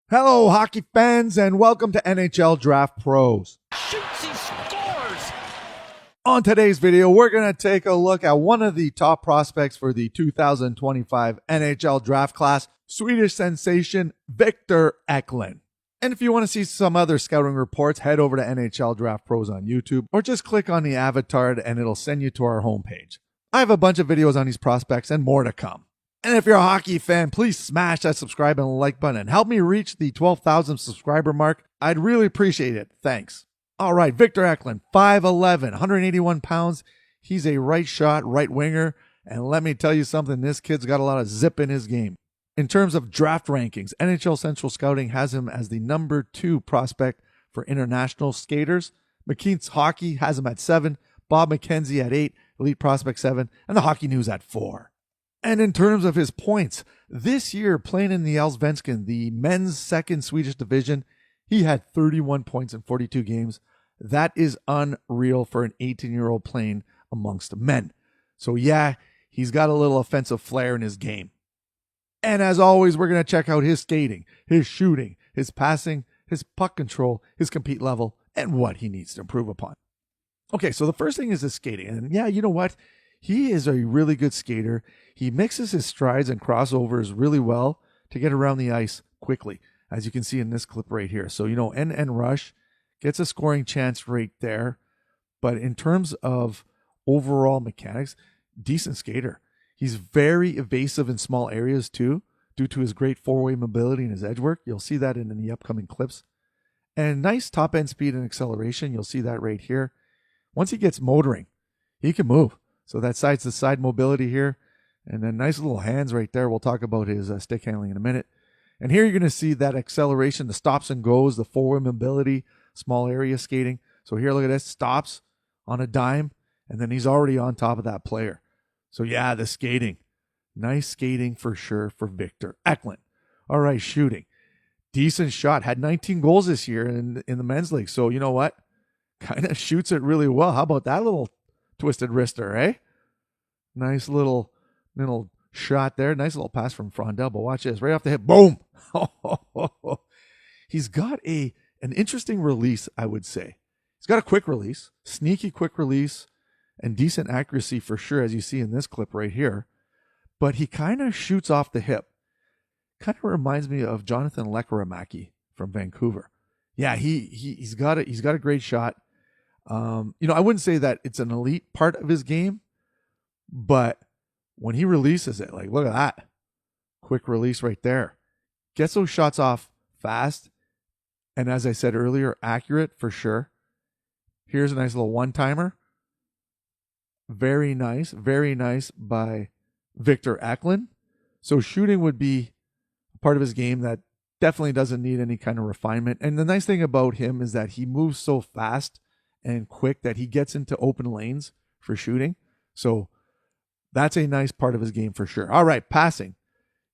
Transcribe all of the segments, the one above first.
Hello, hockey fans, and welcome to NHL Draft Pros. Shoots, he scores! On today's video, we're going to take a look at one of the top prospects for the 2025 NHL Draft Class, Swedish sensation Victor Eklund. And if you want to see some other scouting reports, head over to NHL Draft Pros on YouTube, or just click on the avatar and it'll send you to our homepage. I have a bunch of videos on these prospects and more to come. And if you're a hockey fan, please smash that subscribe and like button and help me reach the 12,000 subscriber mark. I'd really appreciate it. Thanks. All right, Victor Eklund, 5'11", 181 pounds. He's a right shot, right winger. And let me tell you something, this kid's got a lot of zip in his game. In terms of draft rankings, NHL Central Scouting has him as the number 2 prospect for international skaters. McKeith's Hockey has him at 7, Bob McKenzie at 8, Elite Prospect 7, and the Hockey News at 4. And in terms of his points, this year playing in the Allsvenskan, the men's second Swedish division, he had 31 points in 42 games. That is unreal for an 18-year-old playing amongst men. So yeah, he's got a little offensive flair in his game. And as always, we're going to check out his skating, his shooting, his passing, his puck control, his compete level, and what he needs to improve upon. Okay, so the first thing is his skating. And yeah, you know what? He is a really good skater. He mixes his strides and crossovers really well to get around the ice quickly, as you can see in this clip right here. So, end rush, gets a scoring chance right there. But in terms of overall mechanics, decent skater. He's very evasive in small areas too, due to his great four-way mobility and his edge work. You'll see that in the upcoming clips. And nice top-end speed and acceleration. You'll see that right here. Once he gets motoring, he can move. So that side-to-side mobility here. And then nice little hands right there. We'll talk about his stick handling in a minute. And here you're going to see that acceleration, the stops and goes, the forward mobility, small area skating. So here, look at this. Stops on a dime, and then he's already on top of that player. So yeah, the skating. Nice skating for sure for Victor Eklund. All right, shooting. Decent shot. Had 19 goals this year in the men's league. So you know what? Kind of shoots it really well. How about that little twisted wrister, eh? Nice little shot there. Nice little pass from Frondell. But watch this. Right off the hip. Boom. He's got an interesting release, I would say. He's got a quick release. Sneaky quick release. And decent accuracy for sure, as you see in this clip right here. But he kind of shoots off the hip. Kind of reminds me of Jonathan Lekkerimäki from Vancouver. Yeah, he's got a great shot. I wouldn't say that it's an elite part of his game, but when he releases it, like, look at that. Quick release right there. Gets those shots off fast. And as I said earlier, accurate for sure. Here's a nice little one-timer. Very nice by Victor Eklund. So shooting would be a part of his game that definitely doesn't need any kind of refinement. And the nice thing about him is that he moves so fast and quick that he gets into open lanes for shooting. So that's a nice part of his game for sure. All right, passing.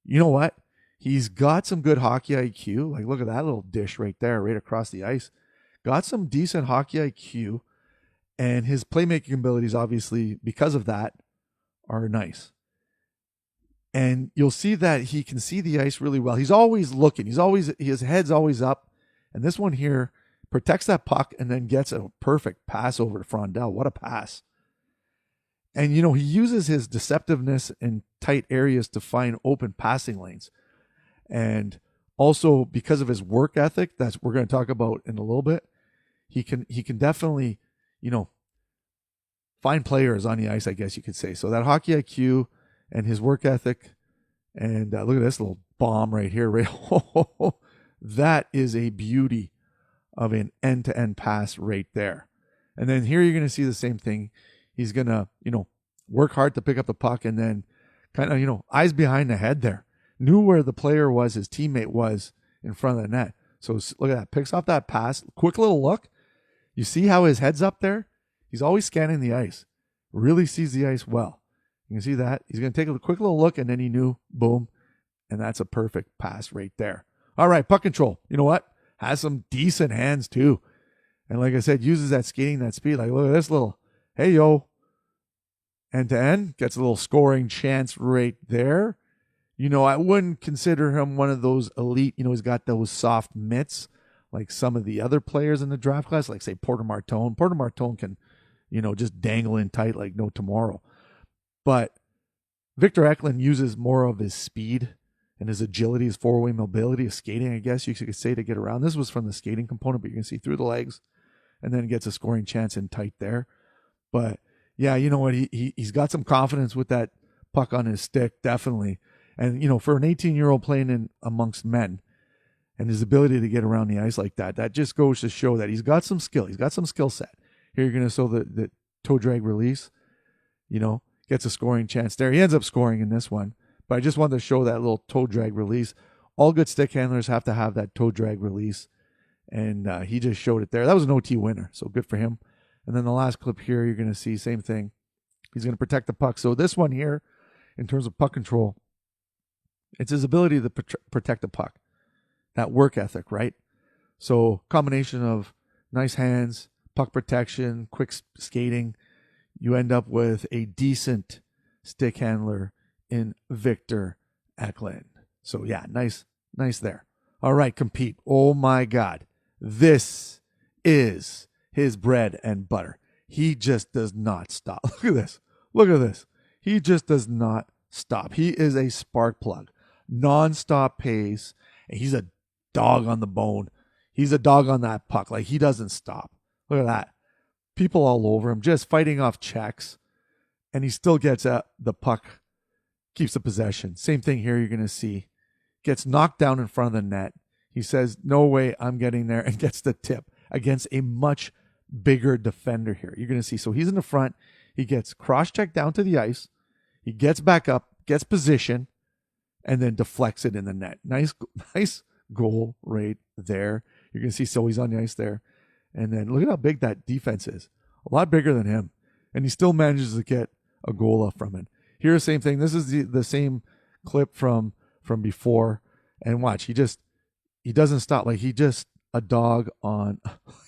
You know what? He's got some good hockey IQ. Like, look at that little dish right there, right across the ice. Got some decent hockey IQ. And his playmaking abilities, obviously, because of that, are nice. And you'll see that he can see the ice really well. He's always looking. His head's always up. And this one here protects that puck and then gets a perfect pass over to Frondell. What a pass. And, he uses his deceptiveness in tight areas to find open passing lanes. And also, because of his work ethic, that's we're going to talk about in a little bit, he can definitely find players on the ice, I guess you could say. So that hockey IQ and his work ethic, and look at this little bomb right here. Right? That is a beauty of an end-to-end pass right there. And then here you're going to see the same thing. He's going to, work hard to pick up the puck and then kind of, eyes behind the head there. Knew where the player was, his teammate was in front of the net. So look at that. Picks off that pass. Quick little look. You see how his head's up there? He's always scanning the ice. Really sees the ice well. You can see that. He's going to take a quick little look, and then he knew, boom, and that's a perfect pass right there. All right, puck control. You know what? Has some decent hands too. And like I said, uses that skating, that speed. Like, look at this little, hey, yo. End to end. Gets a little scoring chance right there. I wouldn't consider him one of those elite, he's got those soft mitts like some of the other players in the draft class, like say Porter Martone. Porter Martone can, just dangle in tight like no tomorrow. But Victor Eklund uses more of his speed and his agility, his four-way mobility, his skating, I guess you could say, to get around. This was from the skating component, but you can see through the legs and then gets a scoring chance in tight there. But yeah, you know what? He's got some confidence with that puck on his stick, definitely. And, for an 18-year-old playing in amongst men and his ability to get around the ice like that just goes to show that he's got some skill. He's got some skill set. Here you're going to show the toe drag release, gets a scoring chance there. He ends up scoring in this one. But I just wanted to show that little toe drag release. All good stick handlers have to have that toe drag release. And he just showed it there. That was an OT winner, so good for him. And then the last clip here, you're going to see same thing. He's going to protect the puck. So this one here, in terms of puck control, it's his ability to protect the puck. That work ethic, right? So combination of nice hands, puck protection, quick skating, you end up with a decent stick handler in Victor Eklund. So yeah, nice there. All right, compete. Oh my God. This is his bread and butter. He just does not stop. Look at this. Look at this. He just does not stop. He is a spark plug. Non-stop pace. And he's a dog on the bone. He's a dog on that puck. Like, he doesn't stop. Look at that. People all over him, just fighting off checks. And he still gets at the puck, keeps the possession. Same thing here you're going to see. Gets knocked down in front of the net. He says, no way I'm getting there, and gets the tip against a much bigger defender here. You're going to see. So he's in the front. He gets cross-checked down to the ice. He gets back up, gets position, and then deflects it in the net. Nice goal right there. You're going to see, so he's on the ice there. And then look at how big that defense is. A lot bigger than him. And he still manages to get a goal off from it. Here's the same thing. This is the same clip from before. And watch, he doesn't stop. Like, he just a dog on,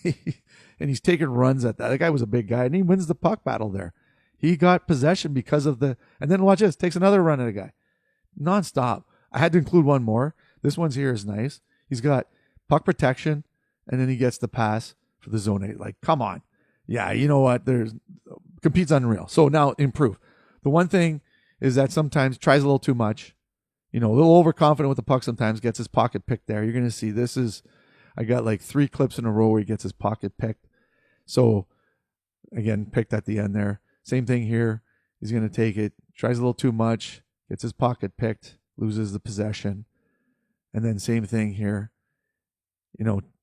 and he's taking runs at that. That guy was a big guy, and he wins the puck battle there. He got possession because of and then watch this, takes another run at a guy. Nonstop. I had to include one more. This one's here is nice. He's got puck protection, and then he gets the pass for the zone 8. Like, come on. Yeah, you know what? Compete's unreal. So now improve. The one thing is that sometimes tries a little too much. A little overconfident with the puck sometimes, gets his pocket picked there. You're going to see I got like 3 clips in a row where he gets his pocket picked. So, again, picked at the end there. Same thing here. He's going to take it, tries a little too much, gets his pocket picked, loses the possession. And then same thing here.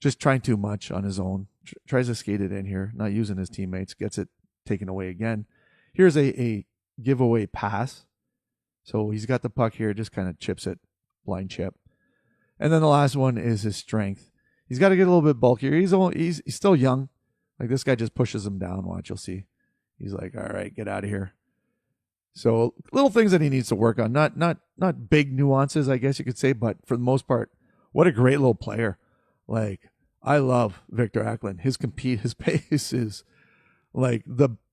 Just trying too much on his own. Tries to skate it in here, not using his teammates, gets it taken away again. Here's a giveaway pass. So he's got the puck here, just kind of chips it, blind chip. And then the last one is his strength. He's got to get a little bit bulkier. He's still young. Like, this guy just pushes him down. Watch, you'll see. He's like, all right, get out of here. So little things that he needs to work on. Not big nuances, I guess you could say, but for the most part, what a great little player. Like, I love Victor Eklund. His pace is like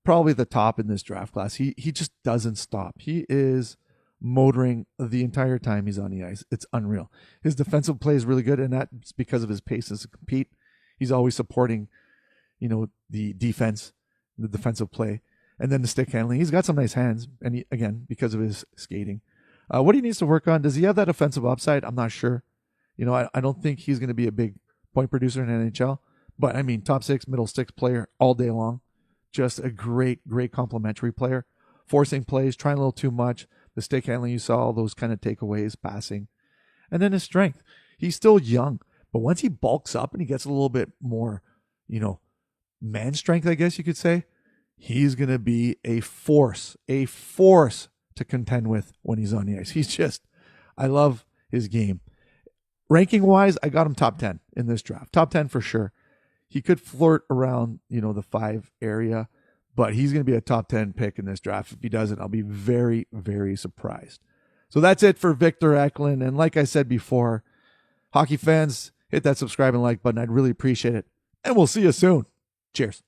probably the top in this draft class. He just doesn't stop. He is motoring the entire time he's on the ice. It's unreal. His defensive play is really good, and that's because of his pace as a compete. He's always supporting, the defense, the defensive play, and then the stick handling. He's got some nice hands, and again, because of his skating. What he needs to work on, does he have that offensive upside? I'm not sure. I don't think he's going to be a big point producer in NHL, but I mean, top 6, middle 6 player all day long. Just a great complementary player. Forcing plays, trying a little too much. The stick handling, you saw all those kind of takeaways, passing. And then his strength. He's still young, but once he bulks up and he gets a little bit more, man strength, I guess you could say, he's going to be a force to contend with when he's on the ice. I love his game. Ranking wise, I got him top 10 in this draft. Top 10 for sure. He could flirt around, the 5 area, but he's going to be a top 10 pick in this draft. If he doesn't, I'll be very, very surprised. So that's it for Victor Eklund. And like I said before, hockey fans, hit that subscribe and like button. I'd really appreciate it. And we'll see you soon. Cheers.